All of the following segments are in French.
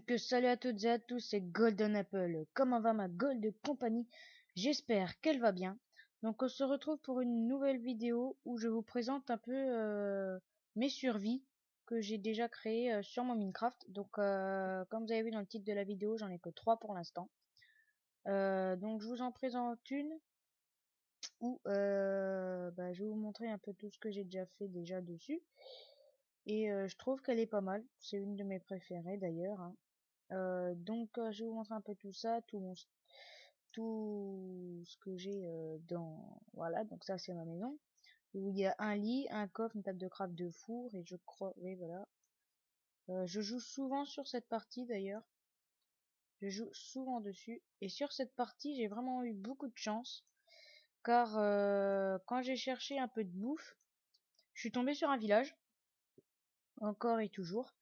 Donc salut à toutes et à tous, c'est Golden Apple. Comment va ma Gold Company? J'espère qu'elle va bien. Donc on se retrouve pour une nouvelle vidéo où je vous présente un peu mes survies que j'ai déjà créées sur mon Minecraft. Donc comme vous avez vu dans le titre de la vidéo, j'en ai que 3 pour l'instant. Donc je vous en présente une où je vais vous montrer un peu tout ce que j'ai déjà fait déjà dessus. Et je trouve qu'elle est pas mal. C'est une de mes préférées d'ailleurs, hein. Je vais vous montrer un peu tout ça, tout ce que j'ai dans... Voilà, donc ça c'est ma maison. Où il y a un lit, un coffre, une table de craft, de four, et je crois... Oui, voilà. Je joue souvent sur cette partie d'ailleurs. Je joue souvent dessus. Et sur cette partie, j'ai vraiment eu beaucoup de chance. Car quand j'ai cherché un peu de bouffe, je suis tombé sur un village. Encore et toujours.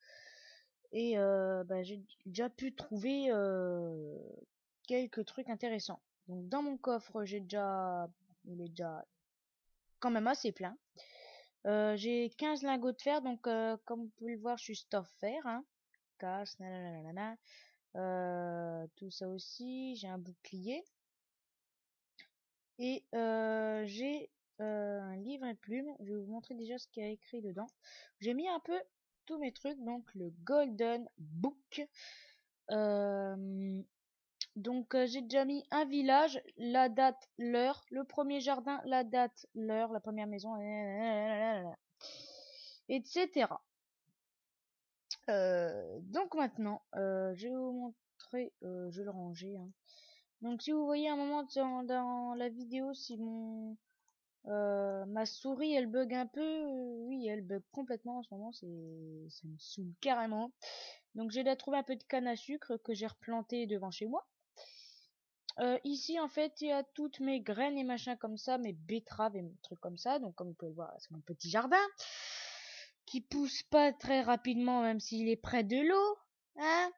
Et j'ai déjà pu trouver quelques trucs intéressants. Donc dans mon coffre, il est déjà quand même assez plein. J'ai 15 lingots de fer, donc comme vous pouvez le voir, je suis stuff fer, hein. Casse, nanana, tout ça aussi. J'ai un bouclier. Et j'ai un livre et plume. Je vais vous montrer déjà ce qu'il y a écrit dedans. J'ai mis un peu tous mes trucs, donc le Golden Book. J'ai déjà mis un village, la date, l'heure, le premier jardin, la date, l'heure, la première maison, etc. Donc maintenant, je vais vous montrer, je vais le ranger, hein. Donc si vous voyez un moment dans la vidéo, si ma souris elle bug un peu, oui elle bug complètement en ce moment, ça me saoule carrément. Donc j'ai trouvé un peu de canne à sucre que j'ai replanté devant chez moi. Ici en fait il y a toutes mes graines et machins comme ça, mes betteraves et mes trucs comme ça. Donc comme vous pouvez le voir, c'est mon petit jardin qui pousse pas très rapidement même s'il est près de l'eau, hein.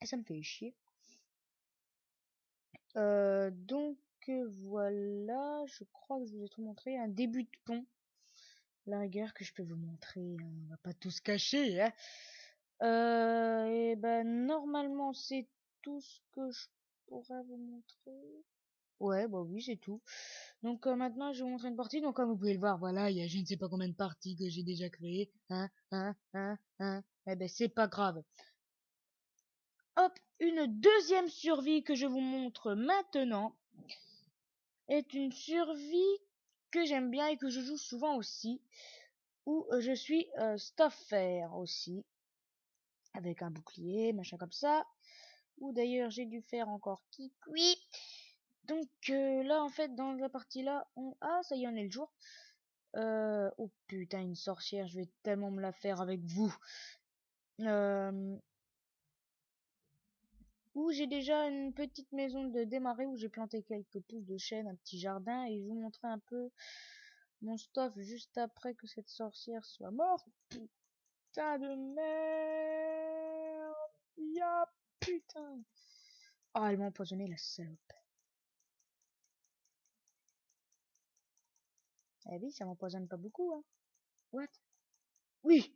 Et ça me fait chier. Voilà, je crois que je vous ai tout montré. Un début de pont, la rigueur que je peux vous montrer, hein. On va pas tout se cacher, hein. Normalement c'est tout ce que je pourrais vous montrer. Ouais, bah oui, c'est tout. Donc maintenant, je vais vous montrer une partie. Donc comme vous pouvez le voir, voilà, il y a je ne sais pas combien de parties que j'ai déjà créées. Eh ben, c'est pas grave. Hop, une deuxième survie que je vous montre maintenant est une survie que j'aime bien et que je joue souvent aussi, où je suis staffer aussi, avec un bouclier, machin comme ça. Ou d'ailleurs, j'ai dû faire encore qui cuit. Donc là, en fait, dans la partie là, ah, ça y est, on est le jour. Oh putain, une sorcière, je vais tellement me la faire avec vous. Où j'ai déjà une petite maison de démarrer où j'ai planté quelques pousses de chêne, un petit jardin, et je vous montrer un peu mon stuff juste après que cette sorcière soit morte. Putain de merde. Ya putain. Oh, elle m'a empoisonné, la salope. Eh oui, ça m'empoisonne pas beaucoup, hein. What? Oui.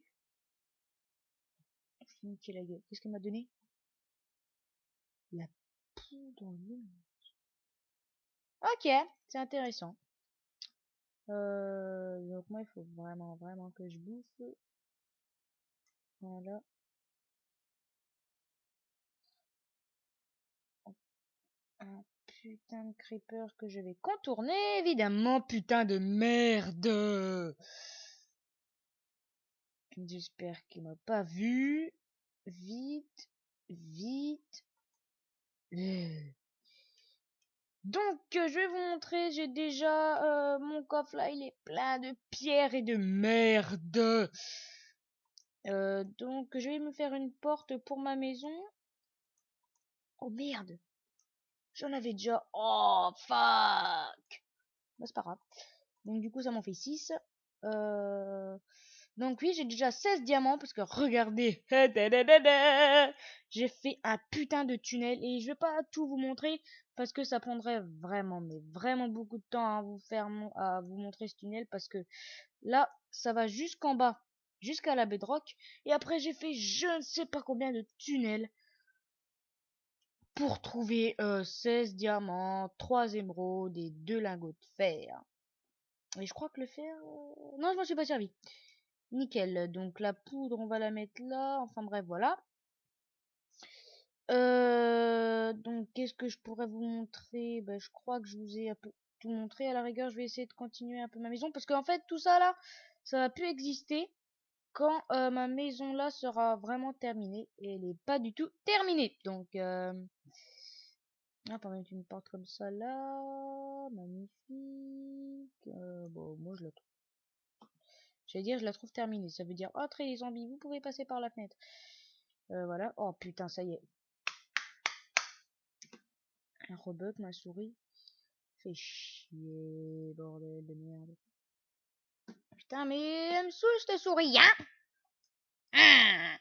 Niquer la gueule. Qu'est-ce qu'elle m'a donné? La poudre lumineuse. Ok, c'est intéressant. Donc moi, il faut vraiment que je bouffe. Voilà. Un putain de creeper que je vais contourner, évidemment, putain de merde. J'espère qu'il m'a pas vu. Vite, vite. Donc, je vais vous montrer, j'ai déjà mon coffre là, il est plein de pierres et de merde. Donc, je vais me faire une porte pour ma maison. Oh merde, j'en avais déjà. Oh fuck. Bah, c'est pas grave. Donc, du coup, ça m'en fait 6. Donc, oui, j'ai déjà 16 diamants parce que regardez, j'ai fait un putain de tunnel et je vais pas tout vous montrer parce que ça prendrait vraiment, mais vraiment beaucoup de temps à vous montrer ce tunnel parce que là, ça va jusqu'en bas. jusqu'à la bedrock. Et après, j'ai fait je ne sais pas combien de tunnels pour trouver 16 diamants, 3 émeraudes et 2 lingots de fer. Et je crois que le fer... Non, je m'en suis pas servi. Nickel. Donc la poudre, on va la mettre là. Enfin bref, voilà. Donc qu'est-ce que je pourrais vous montrer? Ben, je crois que je vous ai un peu tout montré. À la rigueur, je vais essayer de continuer un peu ma maison. Parce qu'en fait, tout ça là, ça va plus exister quand ma maison là sera vraiment terminée. Et elle n'est pas du tout terminée. Donc... Ah, par exemple, une porte comme ça là. Magnifique. Bon, moi je la trouve. J'allais dire, je la trouve terminée. Ça veut dire, oh, très les zombies, vous pouvez passer par la fenêtre. Voilà. Oh putain, ça y est. Un robot, ma souris. Fait chier, bordel de merde. Putain, mais elle me saoule cette souris, hein. Ah.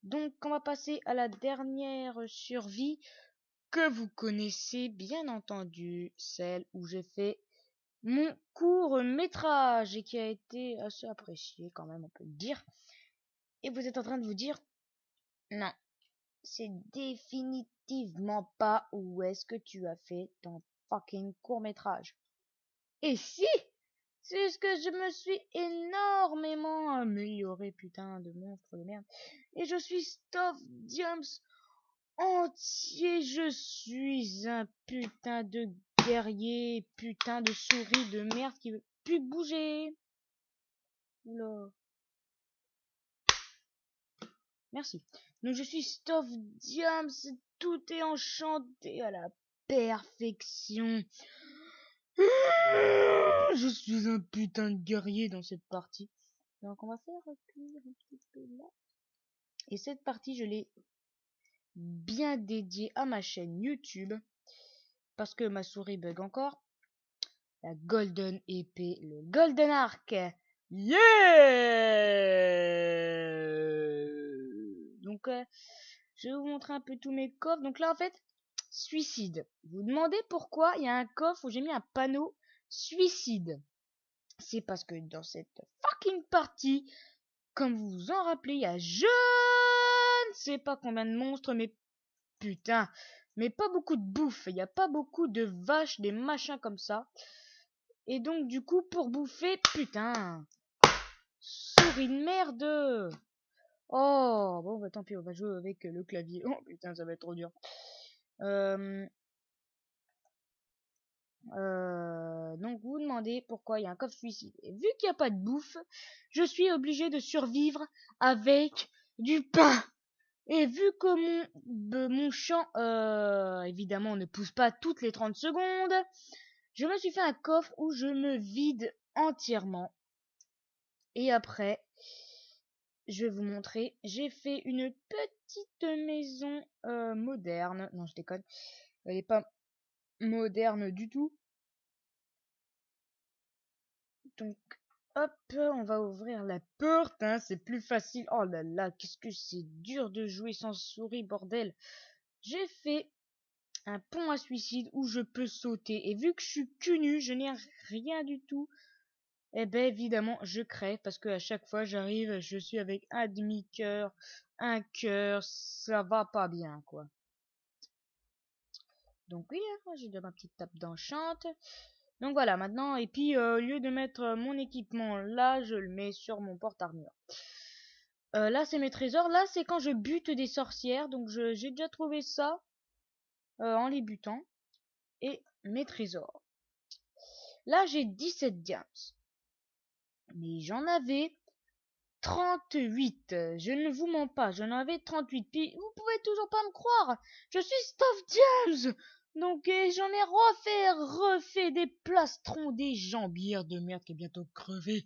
Donc, on va passer à la dernière survie que vous connaissez, bien entendu. Celle où j'ai fait mon court métrage et qui a été assez apprécié quand même, on peut le dire. Et vous êtes en train de vous dire, non, c'est définitivement pas où est-ce que tu as fait ton fucking court métrage. Et si, c'est ce que je me suis énormément amélioré, putain de monstre de merde. Et je suis Stuff Diams entier, je suis un putain de guerrier, putain de souris de merde qui veut plus bouger. Oula. Merci. Donc je suis Stuff Diams, tout est enchanté à la perfection. Je suis un putain de guerrier dans cette partie. Donc on va faire reculer un petit peu là. Et cette partie, je l'ai bien dédiée à ma chaîne YouTube. Parce que ma souris bug encore. La golden épée, le golden arc. Yeah! Donc je vais vous montrer un peu tous mes coffres. Donc là en fait, suicide. Vous vous demandez pourquoi il y a un coffre où j'ai mis un panneau suicide. C'est parce que dans cette fucking partie, comme vous vous en rappelez, il y a je ne sais pas combien de monstres, mais putain, mais pas beaucoup de bouffe. Il n'y a pas beaucoup de vaches, des machins comme ça. Et donc du coup, pour bouffer, putain, souris de merde. Oh, bon, bah tant pis, on va jouer avec le clavier. Oh putain, ça va être trop dur. Donc vous vous demandez pourquoi il y a un coffre suicide. Et vu qu'il n'y a pas de bouffe, je suis obligé de survivre avec du pain. Et vu que mon champ, évidemment, ne pousse pas toutes les 30 secondes, je me suis fait un coffre où je me vide entièrement. Et après, je vais vous montrer, j'ai fait une petite maison moderne. Non, je déconne. Elle n'est pas moderne du tout. Donc, hop, on va ouvrir la porte, hein, c'est plus facile. Oh là là, qu'est-ce que c'est dur de jouer sans souris, bordel. J'ai fait un pont à suicide où je peux sauter. Et vu que je suis cul nu, je n'ai rien du tout. Eh ben évidemment, je crève parce que à chaque fois j'arrive, je suis avec un demi-cœur, un cœur, ça va pas bien, quoi. Donc oui, hein, j'ai de ma petite table d'enchante. Donc voilà, maintenant, et puis au lieu de mettre mon équipement là, je le mets sur mon porte-armure. Là, c'est mes trésors. Là, c'est quand je bute des sorcières. Donc j'ai déjà trouvé ça en les butant. Et mes trésors. Là, j'ai 17 diams. Mais j'en avais 38. Je ne vous mens pas, j'en avais 38. Puis vous pouvez toujours pas me croire. Je suis Stuff Diams. Donc j'en ai refait des plastrons, des jambières de merde qui est bientôt crevé.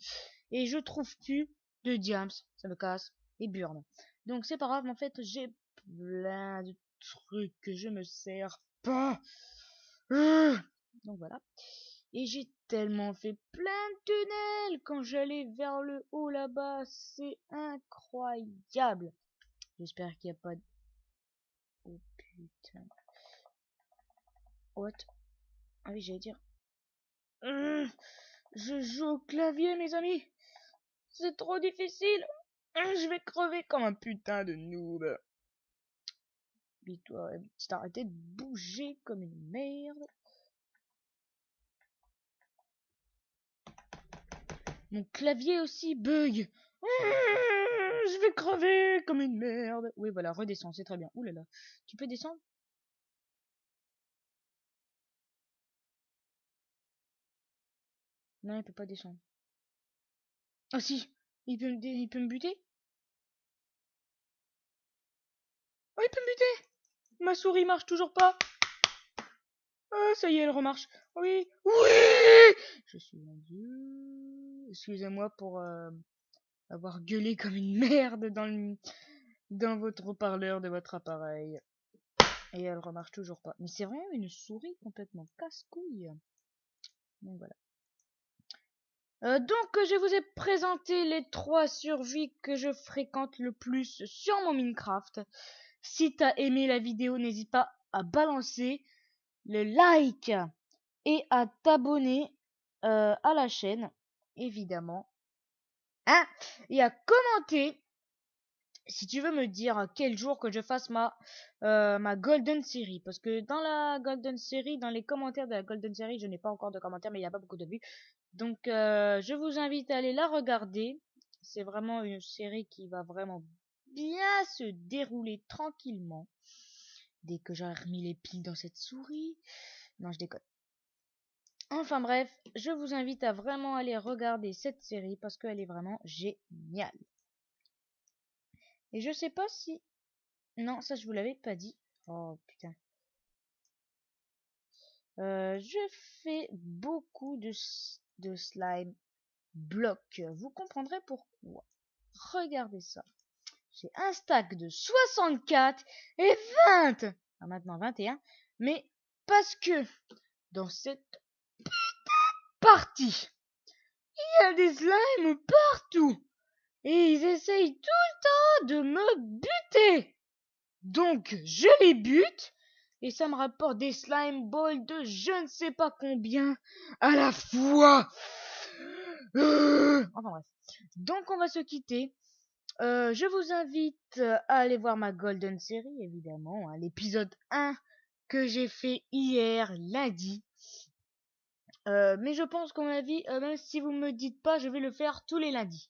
Et je trouve plus de diams. Ça me casse les burnes. Donc c'est pas grave, en fait j'ai plein de trucs que je me sers pas. Donc voilà. Et j'ai tellement fait plein de tunnels quand j'allais vers le haut là-bas. C'est incroyable. J'espère qu'il n'y a pas de... Oh putain. What? Ah oui, j'allais dire... Je joue au clavier, mes amis. C'est trop difficile. Je vais crever comme un putain de noob. Et toi, tu t'as arrêté de bouger comme une merde. Mon clavier aussi bug. Je vais crever comme une merde. Oui, voilà, redescends, c'est très bien. Ouh là là. Tu peux descendre? Non, il peut pas descendre. Ah si, il peut me buter? Oh, il peut me buter! Ma souris marche toujours pas. Ah, ça y est, elle remarche. Oui, oui! Je suis un dieu. Excusez-moi pour avoir gueulé comme une merde dans votre haut-parleur de votre appareil. Et elle remarche toujours pas. Mais c'est vraiment une souris complètement casse-couille. Donc voilà. Donc je vous ai présenté les 3 survies que je fréquente le plus sur mon Minecraft. Si t'as aimé la vidéo, n'hésite pas à balancer le like et à t'abonner à la chaîne, évidemment. Hein, et à commenter si tu veux me dire quel jour que je fasse ma Golden Series. Parce que dans la Golden Series, dans les commentaires de la Golden Series, je n'ai pas encore de commentaires, mais il n'y a pas beaucoup de vues. Donc je vous invite à aller la regarder. C'est vraiment une série qui va vraiment bien se dérouler tranquillement. Dès que j'aurai remis les piles dans cette souris. Non, je déconne. Enfin bref, je vous invite à vraiment aller regarder cette série parce qu'elle est vraiment géniale. Et je sais pas si... Non, ça je vous l'avais pas dit. Oh putain. Je fais beaucoup de slime block. Vous comprendrez pourquoi. Regardez ça. J'ai un stack de 64 et 20. Ah, maintenant 21. Mais parce que dans cette partie, il y a des slimes partout. Et ils essayent tout le temps de me buter. Donc, je les bute. Et ça me rapporte des slime balls de je ne sais pas combien à la fois. Enfin bref. Donc, on va se quitter. Je vous invite à aller voir ma Golden Series, évidemment. Hein, l'épisode 1 que j'ai fait hier, lundi. Mais je pense qu'à mon avis, même si vous me dites pas, je vais le faire tous les lundis.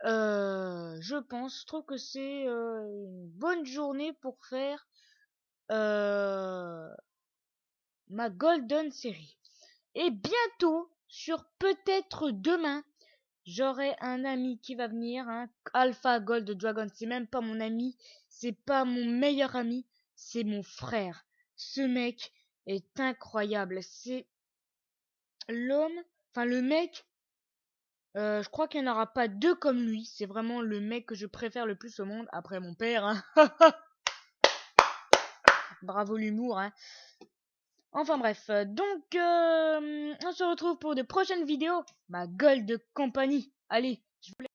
Je trouve que c'est une bonne journée pour faire ma Golden Series. Et bientôt, sur peut-être demain, j'aurai un ami qui va venir, hein, Alpha Gold Dragon. C'est même pas mon ami, c'est pas mon meilleur ami, c'est mon frère. Ce mec est incroyable. C'est l'homme, enfin le mec. Je crois qu'il n'y en aura pas 2 comme lui. C'est vraiment le mec que je préfère le plus au monde, après mon père. Hein. Bravo l'humour. Hein. Enfin bref, donc on se retrouve pour de prochaines vidéos. Ma Gold Company. Allez, je vous laisse.